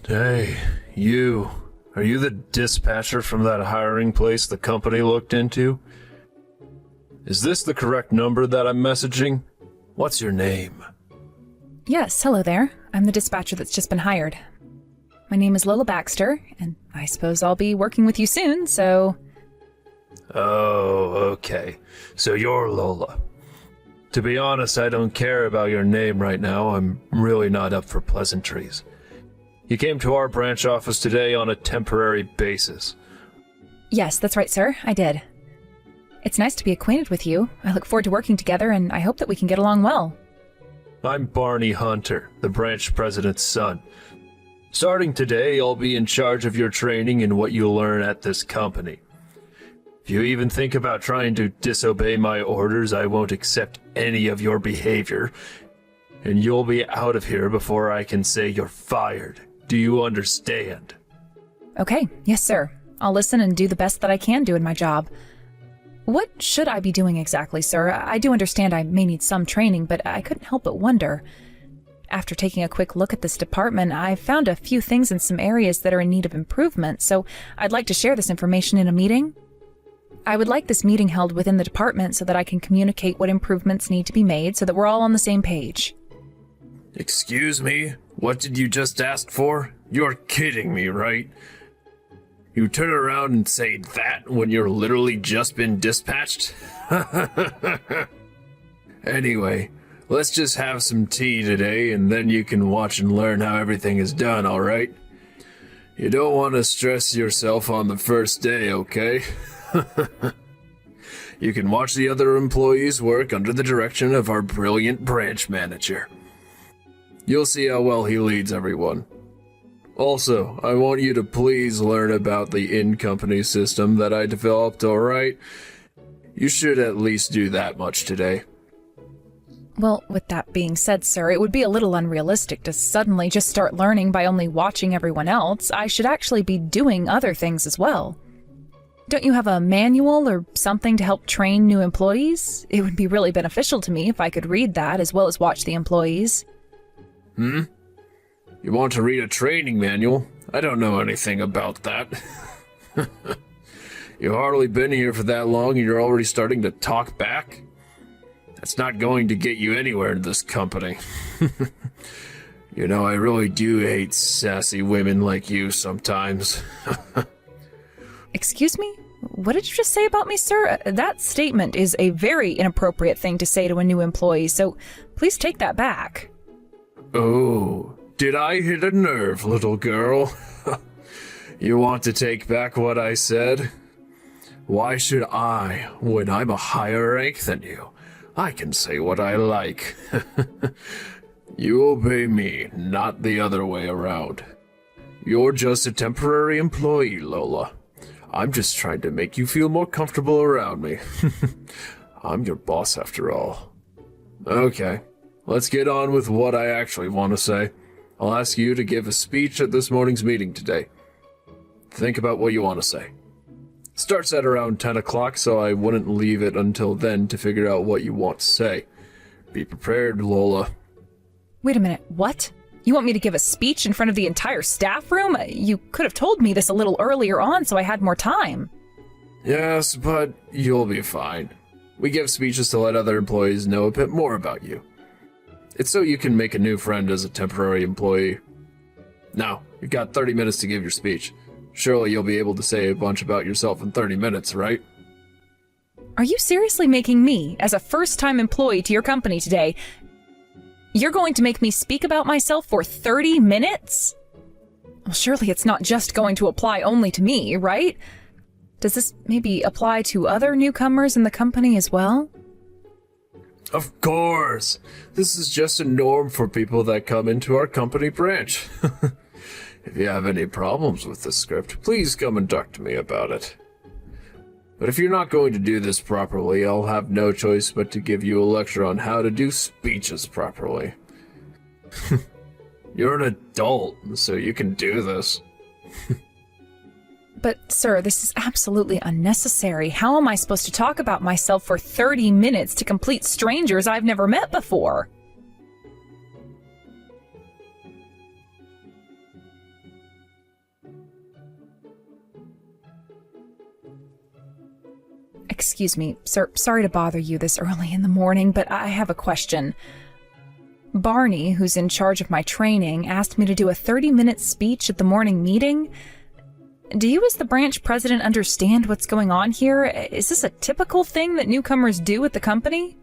Hey, you. Are you the dispatcher from that hiring place the company looked into? Is this the correct number that I'm messaging? What's your name? Yes, hello there. I'm the dispatcher that's just been hired. My name is Lola Baxter, and I suppose I'll be working with you soon, so... Oh, okay. So you're Lola. To be honest, I don't care about your name right now. I'm really not up for pleasantries. You came to our branch office today on a temporary basis. Yes, that's right, sir. I did. It's nice to be acquainted with you. I look forward to working together, and I hope that we can get along well. I'm Barney Hunter, the branch president's son. Starting today, I'll be in charge of your training and what you'll learn at this company. If you even think about trying to disobey my orders, I won't accept any of your behavior, and you'll be out of here before I can say you're fired. Do you understand? Okay, yes, sir. I'll listen and do the best that I can do in my job. What should I be doing exactly, sir? I do understand I may need some training, but I couldn't help but wonder. After taking a quick look at this department, I found a few things in some areas that are in need of improvement, so I'd like to share this information in a meeting. I would like this meeting held within the department so that I can communicate what improvements need to be made so that we're all on the same page. Excuse me? What did you just ask for? You're kidding me, right? You turn around and say that when you're literally just been dispatched? Anyway, let's just have some tea today and then you can watch and learn how everything is done, alright? You don't want to stress yourself on the first day, okay? You can watch the other employees work under the direction of our brilliant branch manager. You'll see how well he leads everyone. Also, I want you to please learn about the in-company system that I developed, alright? You should at least do that much today. Well, with that being said, sir, it would be a little unrealistic to suddenly just start learning by only watching everyone else. I should actually be doing other things as well. Don't you have a manual or something to help train new employees? It would be really beneficial to me if I could read that as well as watch the employees. You want to read a training manual? I don't know anything about that. You've hardly been here for that long and you're already starting to talk back? That's not going to get you anywhere in this company. You know, I really do hate sassy women like you sometimes. Excuse me? What did you just say about me, sir? That statement is a very inappropriate thing to say to a new employee, so please take that back. Oh, did I hit a nerve, little girl? You want to take back what I said? Why should I, when I'm a higher rank than you? I can say what I like. You obey me, not the other way around. You're just a temporary employee, Lola. I'm just trying to make you feel more comfortable around me. I'm your boss after all. Okay, let's get on with what I actually want to say. I'll ask you to give a speech at this morning's meeting today. Think about what you want to say. Starts at around 10 o'clock, so I wouldn't leave it until then to figure out what you want to say. Be prepared, Lola. Wait a minute, what? You want me to give a speech in front of the entire staff room? You could have told me this a little earlier on so I had more time. Yes, but you'll be fine. We give speeches to let other employees know a bit more about you. It's so you can make a new friend as a temporary employee. Now, you've got 30 minutes to give your speech. Surely you'll be able to say a bunch about yourself in 30 minutes, right? Are you seriously making me, as a first-time employee to your company today, you're going to make me speak about myself for 30 minutes? Well, surely it's not just going to apply only to me, right? Does this maybe apply to other newcomers in the company as well? Of course! This is just a norm for people that come into our company branch. If you have any problems with the script, please come and talk to me about it. But if you're not going to do this properly, I'll have no choice but to give you a lecture on how to do speeches properly. You're an adult, so you can do this. But, sir, this is absolutely unnecessary. How am I supposed to talk about myself for 30 minutes to complete strangers I've never met before? Excuse me, sir, sorry to bother you this early in the morning, but I have a question. Barney, who's in charge of my training, asked me to do a 30-minute speech at the morning meeting. Do you as the branch president understand what's going on here? Is this a typical thing that newcomers do at the company?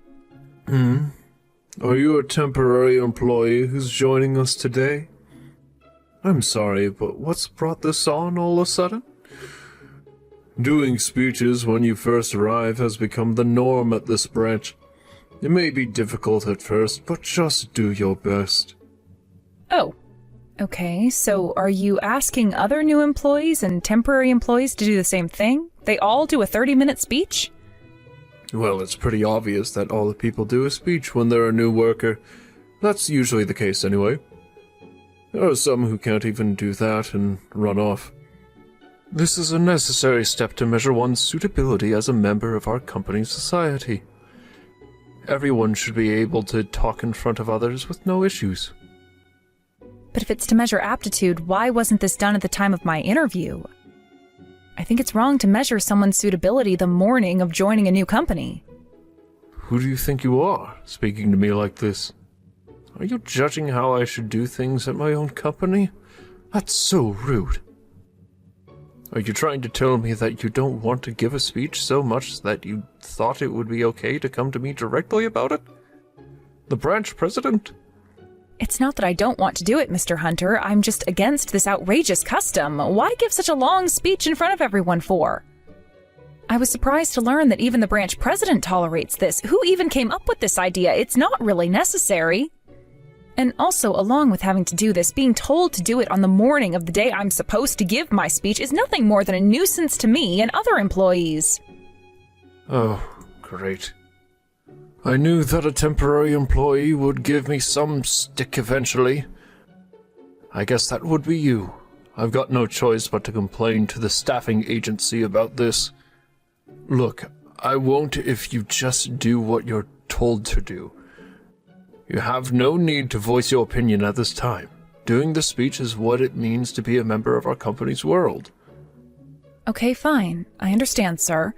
Are you a temporary employee who's joining us today? I'm sorry, but what's brought this on all of a sudden? Doing speeches when you first arrive has become the norm at this branch. It may be difficult at first, but just do your best. Oh, okay, so are you asking other new employees and temporary employees to do the same thing? They all do a 30-minute speech? Well, it's pretty obvious that all the people do a speech when they're a new worker. That's usually the case anyway. There are some who can't even do that and run off. This is a necessary step to measure one's suitability as a member of our company society. Everyone should be able to talk in front of others with no issues. But if it's to measure aptitude, why wasn't this done at the time of my interview? I think it's wrong to measure someone's suitability the morning of joining a new company. Who do you think you are, speaking to me like this? Are you judging how I should do things at my own company? That's so rude. Are you trying to tell me that you don't want to give a speech so much that you thought it would be okay to come to me directly about it? The branch president? It's not that I don't want to do it, Mr. Hunter. I'm just against this outrageous custom. Why give such a long speech in front of everyone for? I was surprised to learn that even the branch president tolerates this. Who even came up with this idea? It's not really necessary. And also, along with having to do this, being told to do it on the morning of the day I'm supposed to give my speech is nothing more than a nuisance to me and other employees. Oh, great. I knew that a temporary employee would give me some stick eventually. I guess that would be you. I've got no choice but to complain to the staffing agency about this. Look, I won't if you just do what you're told to do. You have no need to voice your opinion at this time. Doing the speech is what it means to be a member of our company's world. Okay, fine. I understand, sir.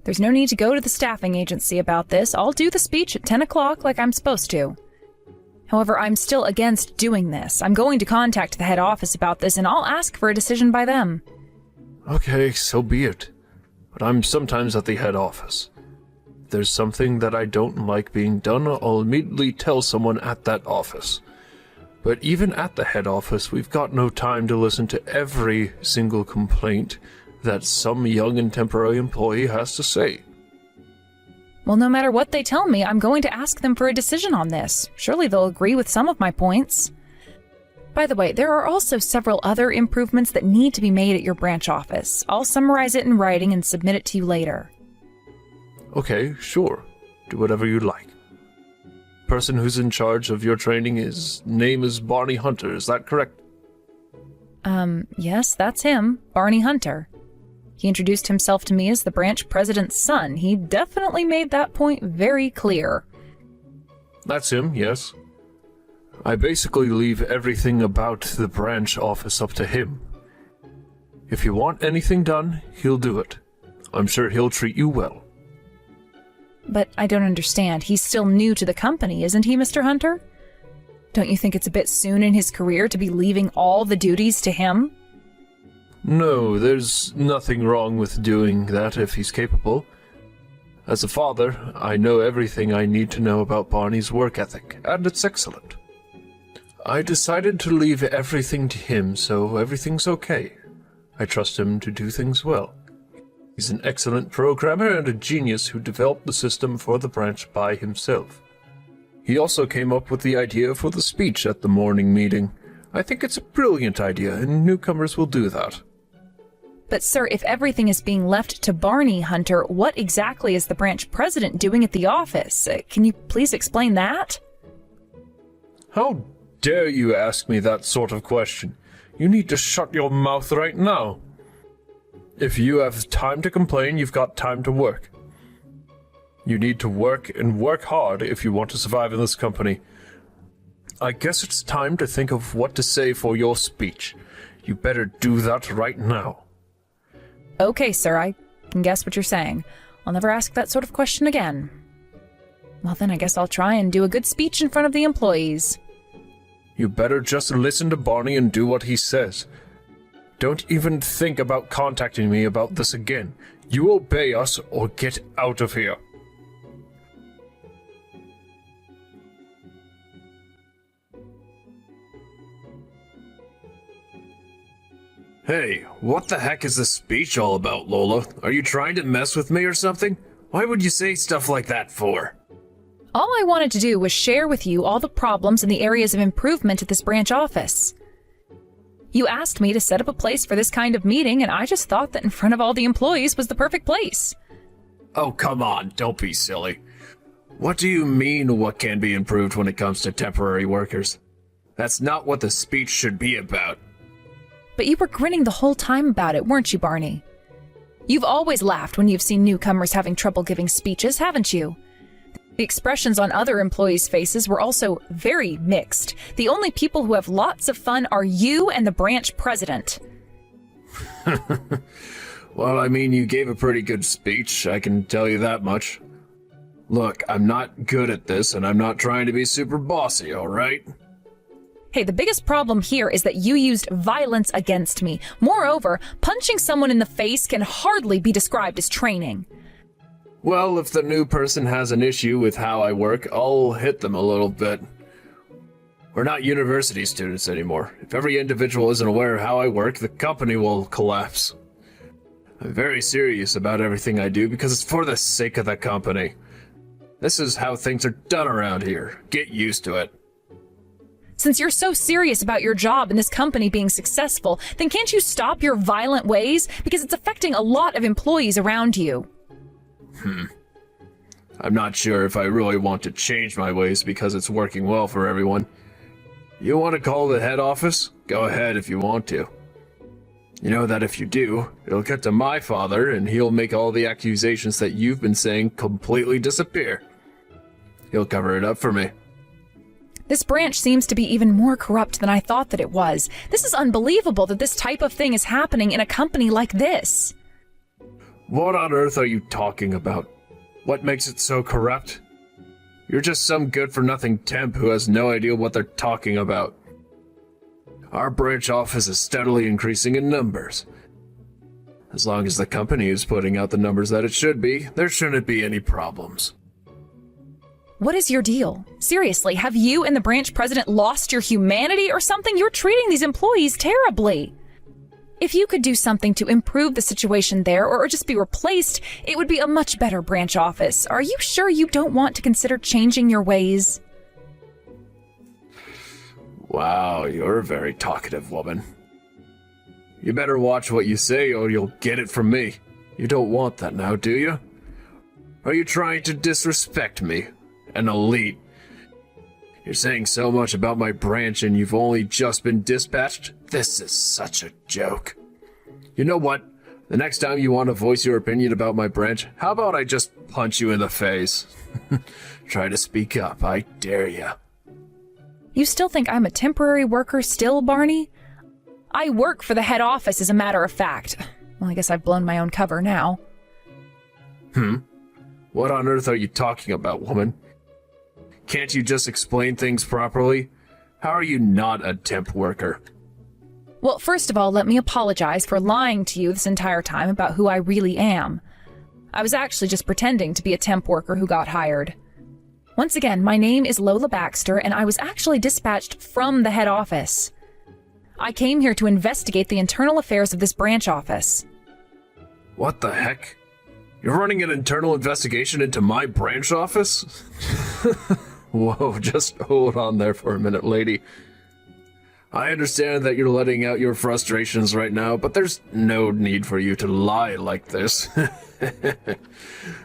There's no need to go to the staffing agency about this. I'll do the speech at 10 o'clock like I'm supposed to. However, I'm still against doing this. I'm going to contact the head office about this, and I'll ask for a decision by them. Okay, so be it. But I'm sometimes at the head office. If there's something that I don't like being done, I'll immediately tell someone at that office. But even at the head office, we've got no time to listen to every single complaint that some young and temporary employee has to say. Well, no matter what they tell me, I'm going to ask them for a decision on this. Surely they'll agree with some of my points. By the way, there are also several other improvements that need to be made at your branch office. I'll summarize it in writing and submit it to you later. Okay, sure. Do whatever you like. Person who's in charge of your training, his name is Barney Hunter, is that correct? Yes, that's him, Barney Hunter. He introduced himself to me as the branch president's son. He definitely made that point very clear. That's him, yes. I basically leave everything about the branch office up to him. If you want anything done, he'll do it. I'm sure he'll treat you well. But I don't understand. He's still new to the company, isn't he, Mr. Hunter? Don't you think it's a bit soon in his career to be leaving all the duties to him? No, there's nothing wrong with doing that if he's capable. As a father, I know everything I need to know about Barney's work ethic, and it's excellent. I decided to leave everything to him, so everything's okay. I trust him to do things well. He's an excellent programmer and a genius who developed the system for the branch by himself. He also came up with the idea for the speech at the morning meeting. I think it's a brilliant idea, and newcomers will do that. But sir, if everything is being left to Barney Hunter, what exactly is the branch president doing at the office? Can you please explain that? How dare you ask me that sort of question? You need to shut your mouth right now. If you have time to complain, you've got time to work. You need to work and work hard if you want to survive in this company. I guess it's time to think of what to say for your speech. You better do that right now. Okay, sir, I can guess what you're saying. I'll never ask that sort of question again. Well, then I guess I'll try and do a good speech in front of the employees. You better just listen to Barney and do what he says. Don't even think about contacting me about this again. You obey us or get out of here. Hey, what the heck is this speech all about, Lola? Are you trying to mess with me or something? Why would you say stuff like that for? All I wanted to do was share with you all the problems and the areas of improvement at this branch office. You asked me to set up a place for this kind of meeting, and I just thought that in front of all the employees was the perfect place. Oh, come on, don't be silly. What do you mean what can be improved when it comes to temporary workers? That's not what the speech should be about. But you were grinning the whole time about it, weren't you, Barney? You've always laughed when you've seen newcomers having trouble giving speeches, haven't you? The expressions on other employees' faces were also very mixed. The only people who have lots of fun are you and the branch president. Well, I mean, you gave a pretty good speech, I can tell you that much. Look, I'm not good at this, and I'm not trying to be super bossy, alright? Hey, the biggest problem here is that you used violence against me. Moreover, punching someone in the face can hardly be described as training. Well, if the new person has an issue with how I work, I'll hit them a little bit. We're not university students anymore. If every individual isn't aware of how I work, the company will collapse. I'm very serious about everything I do because it's for the sake of the company. This is how things are done around here. Get used to it. Since you're so serious about your job and this company being successful, then can't you stop your violent ways? Because it's affecting a lot of employees around you. I'm not sure if I really want to change my ways because it's working well for everyone. You want to call the head office? Go ahead if you want to. You know that if you do, it'll get to my father and he'll make all the accusations that you've been saying completely disappear. He'll cover it up for me. This branch seems to be even more corrupt than I thought that it was. This is unbelievable that this type of thing is happening in a company like this. What on earth are you talking about? What makes it so corrupt? You're just some good-for-nothing temp who has no idea what they're talking about. Our branch office is steadily increasing in numbers. As long as the company is putting out the numbers that it should be, there shouldn't be any problems. What is your deal? Seriously, have you and the branch president lost your humanity or something? You're treating these employees terribly. If you could do something to improve the situation there or just be replaced, it would be a much better branch office. Are you sure you don't want to consider changing your ways? Wow, you're a very talkative woman. You better watch what you say or you'll get it from me. You don't want that now, do you? Are you trying to disrespect me? An elite? You're saying so much about my branch and you've only just been dispatched? This is such a joke. You know what? The next time you want to voice your opinion about my branch, how about I just punch you in the face? Try to speak up, I dare ya. You still think I'm a temporary worker still, Barney? I work for the head office, as a matter of fact. Well, I guess I've blown my own cover now. What on earth are you talking about, woman? Can't you just explain things properly? How are you not a temp worker? Well, first of all, let me apologize for lying to you this entire time about who I really am. I was actually just pretending to be a temp worker who got hired. Once again, my name is Lola Baxter, and I was actually dispatched from the head office. I came here to investigate the internal affairs of this branch office. What the heck? You're running an internal investigation into my branch office? Whoa, just hold on there for a minute, lady. I understand that you're letting out your frustrations right now, but there's no need for you to lie like this.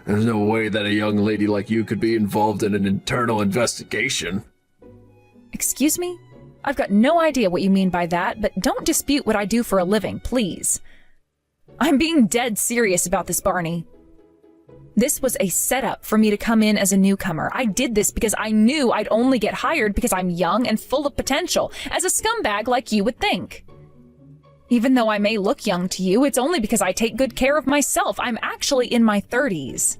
There's no way that a young lady like you could be involved in an internal investigation. Excuse me? I've got no idea what you mean by that, but don't dispute what I do for a living, please. I'm being dead serious about this, Barney. This was a setup for me to come in as a newcomer. I did this because I knew I'd only get hired because I'm young and full of potential, as a scumbag like you would think. Even though I may look young to you, it's only because I take good care of myself. I'm actually in my 30s.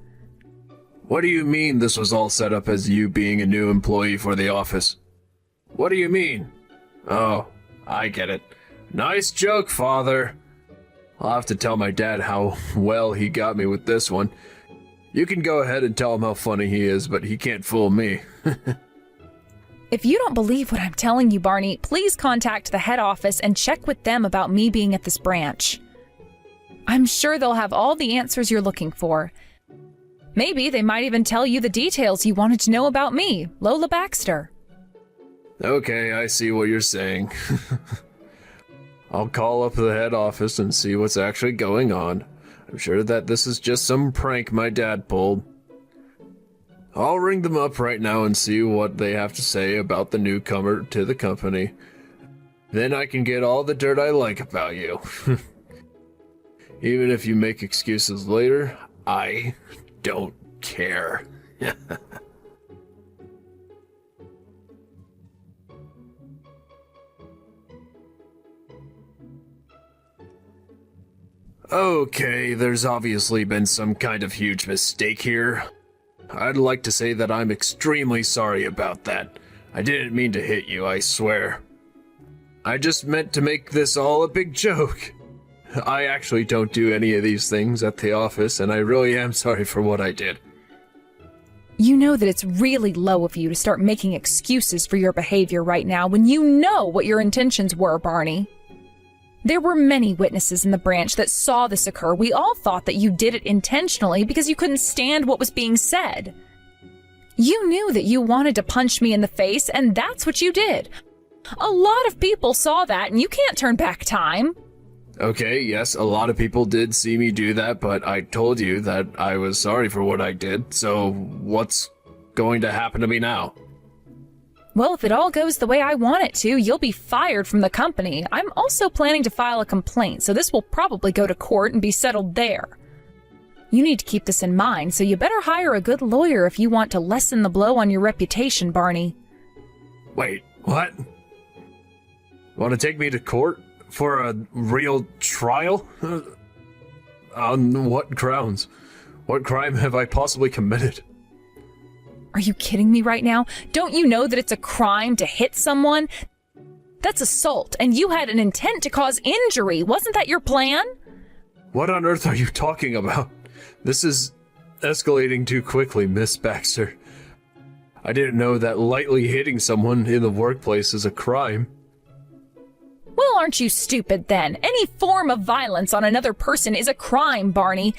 What do you mean this was all set up as you being a new employee for the office? What do you mean? Oh, I get it. Nice joke, Father. I'll have to tell my dad how well he got me with this one. You can go ahead and tell him how funny he is, but he can't fool me. If you don't believe what I'm telling you, Barney, please contact the head office and check with them about me being at this branch. I'm sure they'll have all the answers you're looking for. Maybe they might even tell you the details you wanted to know about me, Lola Baxter. Okay, I see what you're saying. I'll call up the head office and see what's actually going on. I'm sure that this is just some prank my dad pulled. I'll ring them up right now and see what they have to say about the newcomer to the company. Then I can get all the dirt I like about you. Even if you make excuses later, I don't care. Okay, there's obviously been some kind of huge mistake here. I'd like to say that I'm extremely sorry about that. I didn't mean to hit you, I swear. I just meant to make this all a big joke. I actually don't do any of these things at the office, and I really am sorry for what I did. You know that it's really low of you to start making excuses for your behavior right now when you know what your intentions were, Barney. There were many witnesses in the branch that saw this occur. We all thought that you did it intentionally because you couldn't stand what was being said. You knew that you wanted to punch me in the face, and that's what you did. A lot of people saw that, and you can't turn back time. Okay, yes, a lot of people did see me do that, but I told you that I was sorry for what I did, so what's going to happen to me now? Well, if it all goes the way I want it to, you'll be fired from the company. I'm also planning to file a complaint, so this will probably go to court and be settled there. You need to keep this in mind, so you better hire a good lawyer if you want to lessen the blow on your reputation, Barney. Wait, what? Want to take me to court for a real trial? On what grounds? What crime have I possibly committed? Are you kidding me right now? Don't you know that it's a crime to hit someone? That's assault, and you had an intent to cause injury. Wasn't that your plan? What on earth are you talking about? This is escalating too quickly, Miss Baxter. I didn't know that lightly hitting someone in the workplace is a crime. Well, aren't you stupid then? Any form of violence on another person is a crime, Barney.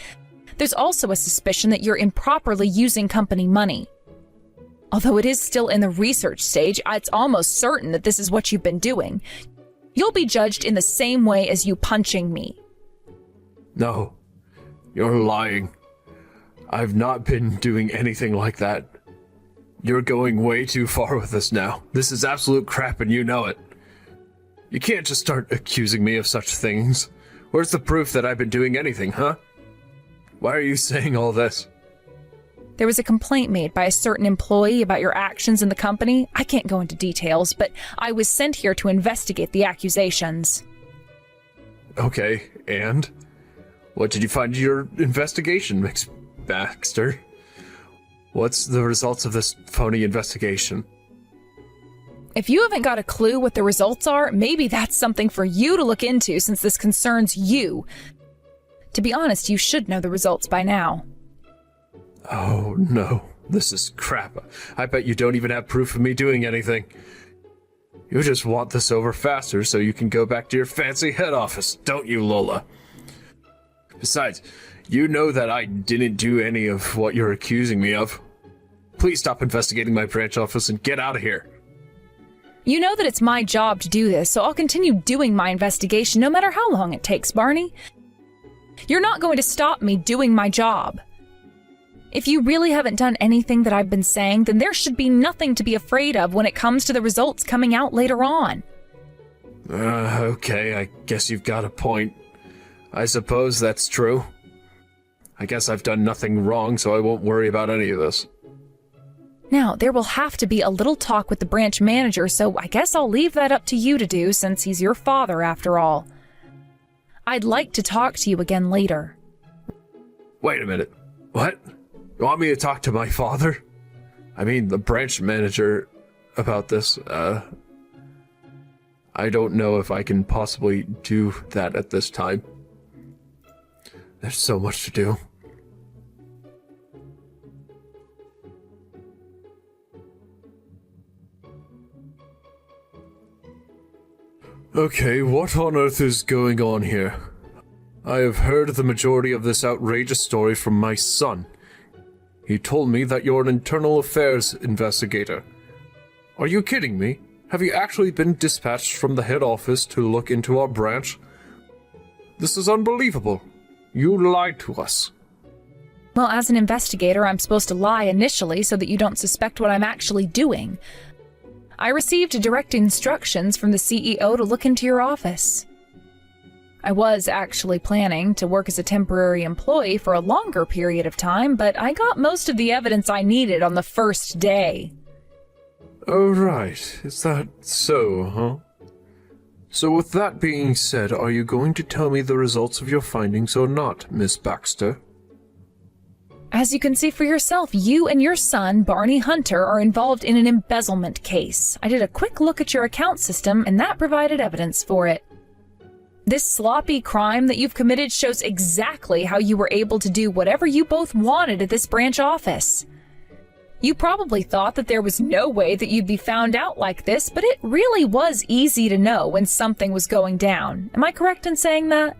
There's also a suspicion that you're improperly using company money. Although it is still in the research stage, it's almost certain that this is what you've been doing. You'll be judged in the same way as you punching me. No, you're lying. I've not been doing anything like that. You're going way too far with this now. This is absolute crap and you know it. You can't just start accusing me of such things. Where's the proof that I've been doing anything, huh? Why are you saying all this? There was a complaint made by a certain employee about your actions in the company. I can't go into details, but I was sent here to investigate the accusations. Okay, and? What did you find in your investigation, Miss Baxter? What's the results of this phony investigation? If you haven't got a clue what the results are, maybe that's something for you to look into since this concerns you. To be honest, you should know the results by now. Oh no, this is crap. I bet you don't even have proof of me doing anything. You just want this over faster so you can go back to your fancy head office, don't you, Lola? Besides, you know that I didn't do any of what you're accusing me of. Please stop investigating my branch office and get out of here. You know that it's my job to do this, so I'll continue doing my investigation no matter how long it takes, Barney. You're not going to stop me doing my job. If you really haven't done anything that I've been saying, then there should be nothing to be afraid of when it comes to the results coming out later on. Okay, I guess you've got a point. I suppose that's true. I guess I've done nothing wrong, so I won't worry about any of this. Now, there will have to be a little talk with the branch manager, so I guess I'll leave that up to you to do since he's your father after all. I'd like to talk to you again later. Wait a minute. What? You want me to talk to my father? I mean, the branch manager about this. I don't know if I can possibly do that at this time. There's so much to do. Okay, what on earth is going on here? I have heard the majority of this outrageous story from my son. He told me that you're an internal affairs investigator. Are you kidding me? Have you actually been dispatched from the head office to look into our branch? This is unbelievable. You lied to us. Well, as an investigator, I'm supposed to lie initially so that you don't suspect what I'm actually doing. I received direct instructions from the CEO to look into your office. I was actually planning to work as a temporary employee for a longer period of time, but I got most of the evidence I needed on the first day. Oh, right. Is that so, huh? So with that being said, are you going to tell me the results of your findings or not, Miss Baxter? As you can see for yourself, you and your son, Barney Hunter, are involved in an embezzlement case. I did a quick look at your account system, and that provided evidence for it. This sloppy crime that you've committed shows exactly how you were able to do whatever you both wanted at this branch office. You probably thought that there was no way that you'd be found out like this, but it really was easy to know when something was going down. Am I correct in saying that?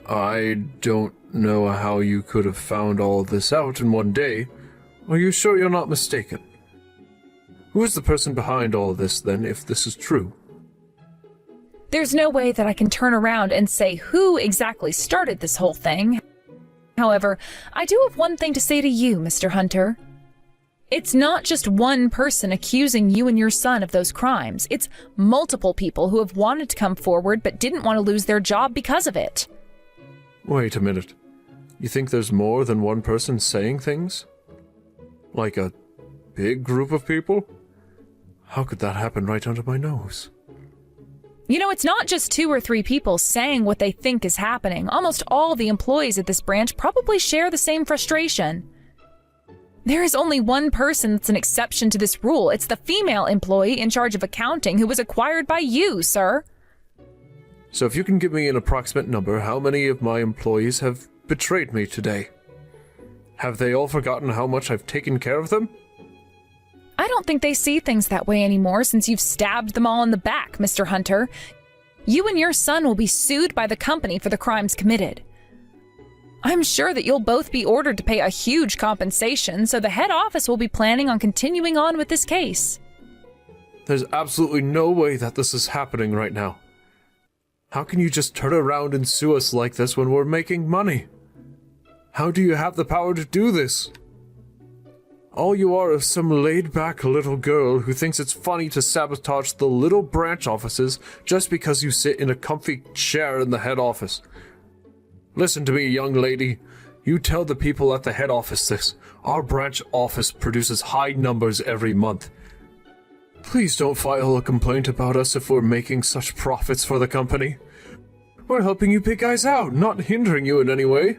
I don't know how you could have found all this out in one day. Are you sure you're not mistaken? Who is the person behind all this, then, if this is true? There's no way that I can turn around and say who exactly started this whole thing. However, I do have one thing to say to you, Mr. Hunter. It's not just one person accusing you and your son of those crimes. It's multiple people who have wanted to come forward but didn't want to lose their job because of it. Wait a minute. You think there's more than one person saying things? Like a big group of people? How could that happen right under my nose? You know, it's not just 2 or 3 people saying what they think is happening. Almost all the employees at this branch probably share the same frustration. There is only one person that's an exception to this rule. It's the female employee in charge of accounting who was acquired by you, sir. So if you can give me an approximate number, how many of my employees have betrayed me today? Have they all forgotten how much I've taken care of them? I don't think they see things that way anymore since you've stabbed them all in the back, Mr. Hunter. You and your son will be sued by the company for the crimes committed. I'm sure that you'll both be ordered to pay a huge compensation, so the head office will be planning on continuing on with this case. There's absolutely no way that this is happening right now. How can you just turn around and sue us like this when we're making money? How do you have the power to do this? All you are is some laid-back little girl who thinks it's funny to sabotage the little branch offices just because you sit in a comfy chair in the head office. Listen to me, young lady. You tell the people at the head office this. Our branch office produces high numbers every month. Please don't file a complaint about us if we're making such profits for the company. We're helping you big guys out, not hindering you in any way.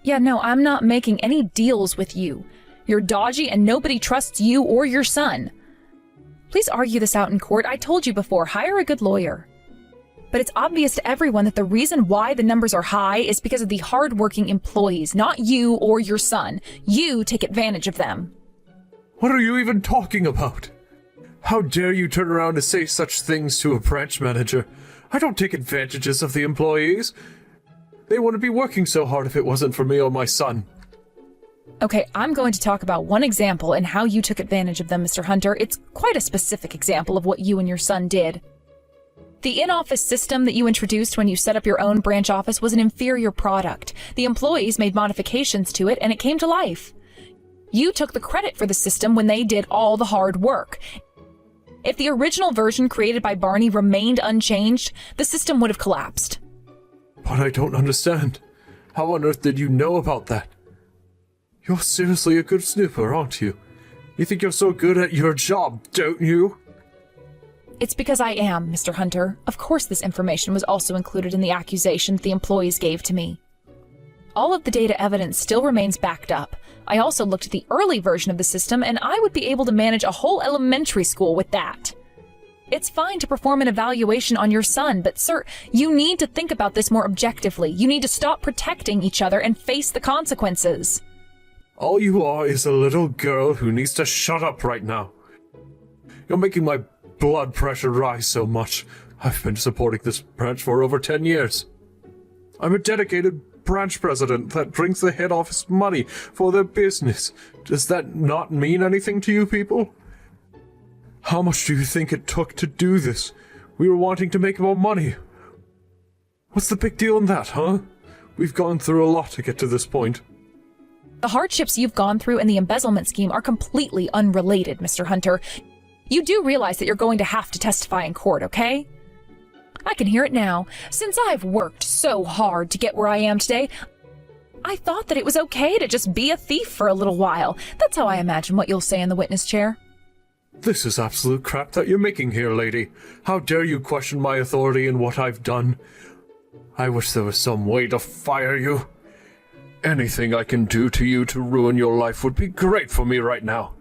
Yeah, no, I'm not making any deals with you. You're dodgy and nobody trusts you or your son. Please argue this out in court. I told you before, hire a good lawyer. But it's obvious to everyone that the reason why the numbers are high is because of the hard-working employees, not you or your son. You take advantage of them. What are you even talking about? How dare you turn around and say such things to a branch manager? I don't take advantages of the employees. They wouldn't be working so hard if it wasn't for me or my son. Okay, I'm going to talk about one example and how you took advantage of them, Mr. Hunter. It's quite a specific example of what you and your son did. The in-office system that you introduced when you set up your own branch office was an inferior product. The employees made modifications to it and it came to life. You took the credit for the system when they did all the hard work. If the original version created by Barney remained unchanged, the system would have collapsed. But I don't understand. How on earth did you know about that? You're seriously a good snooper, aren't you? You think you're so good at your job, don't you? It's because I am, Mr. Hunter. Of course this information was also included in the accusation the employees gave to me. All of the data evidence still remains backed up. I also looked at the early version of the system, and I would be able to manage a whole elementary school with that. It's fine to perform an evaluation on your son, but sir, you need to think about this more objectively. You need to stop protecting each other and face the consequences. All you are is a little girl who needs to shut up right now. You're making my blood pressure rise so much. I've been supporting this branch for over 10 years. I'm a dedicated branch president that brings the head office money for their business. Does that not mean anything to you people? How much do you think it took to do this? We were wanting to make more money. What's the big deal in that, huh? We've gone through a lot to get to this point. The hardships you've gone through and the embezzlement scheme are completely unrelated, Mr. Hunter. You do realize that you're going to have to testify in court, okay? I can hear it now. Since I've worked so hard to get where I am today, I thought that it was okay to just be a thief for a little while. That's how I imagine what you'll say in the witness chair. This is absolute crap that you're making here, lady. How dare you question my authority and what I've done? I wish there was some way to fire you. Anything I can do to you to ruin your life would be great for me right now.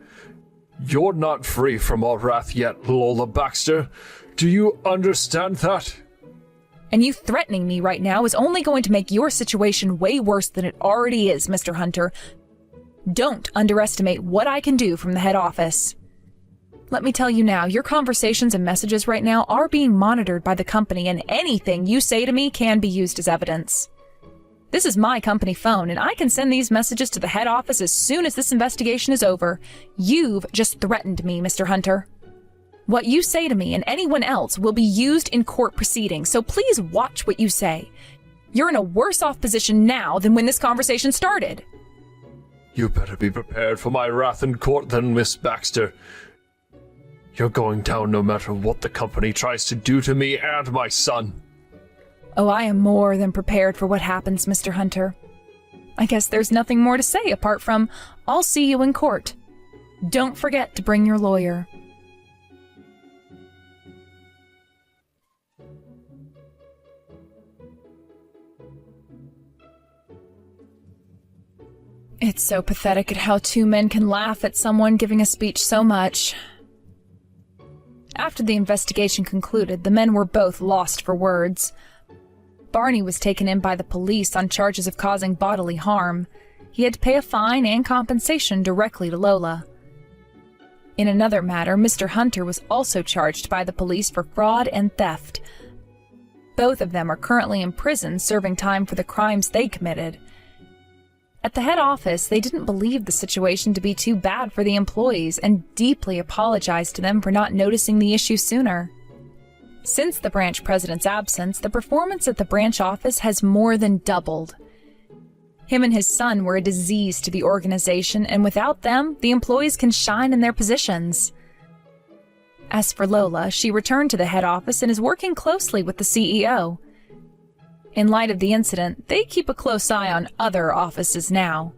You're not free from all wrath yet, Lola Baxter. Do you understand that? And you threatening me right now is only going to make your situation way worse than it already is, Mr. Hunter. Don't underestimate what I can do from the head office. Let me tell you now, your conversations and messages right now are being monitored by the company, and anything you say to me can be used as evidence. This is my company phone, and I can send these messages to the head office as soon as this investigation is over. You've just threatened me, Mr. Hunter. What you say to me and anyone else will be used in court proceedings, so please watch what you say. You're in a worse off position now than when this conversation started. You better be prepared for my wrath in court then, Miss Baxter. You're going down no matter what the company tries to do to me and my son. Oh, I am more than prepared for what happens, Mr. Hunter. I guess there's nothing more to say apart from, I'll see you in court. Don't forget to bring your lawyer. It's so pathetic at how two men can laugh at someone giving a speech so much. After the investigation concluded, the men were both lost for words. Barney was taken in by the police on charges of causing bodily harm. He had to pay a fine and compensation directly to Lola. In another matter, Mr. Hunter was also charged by the police for fraud and theft. Both of them are currently in prison serving time for the crimes they committed. At the head office, they didn't believe the situation to be too bad for the employees and deeply apologized to them for not noticing the issue sooner. Since the branch president's absence, the performance at the branch office has more than doubled. Him and his son were a disease to the organization, and without them, the employees can shine in their positions. As for Lola, she returned to the head office and is working closely with the CEO. In light of the incident, they keep a close eye on other offices now.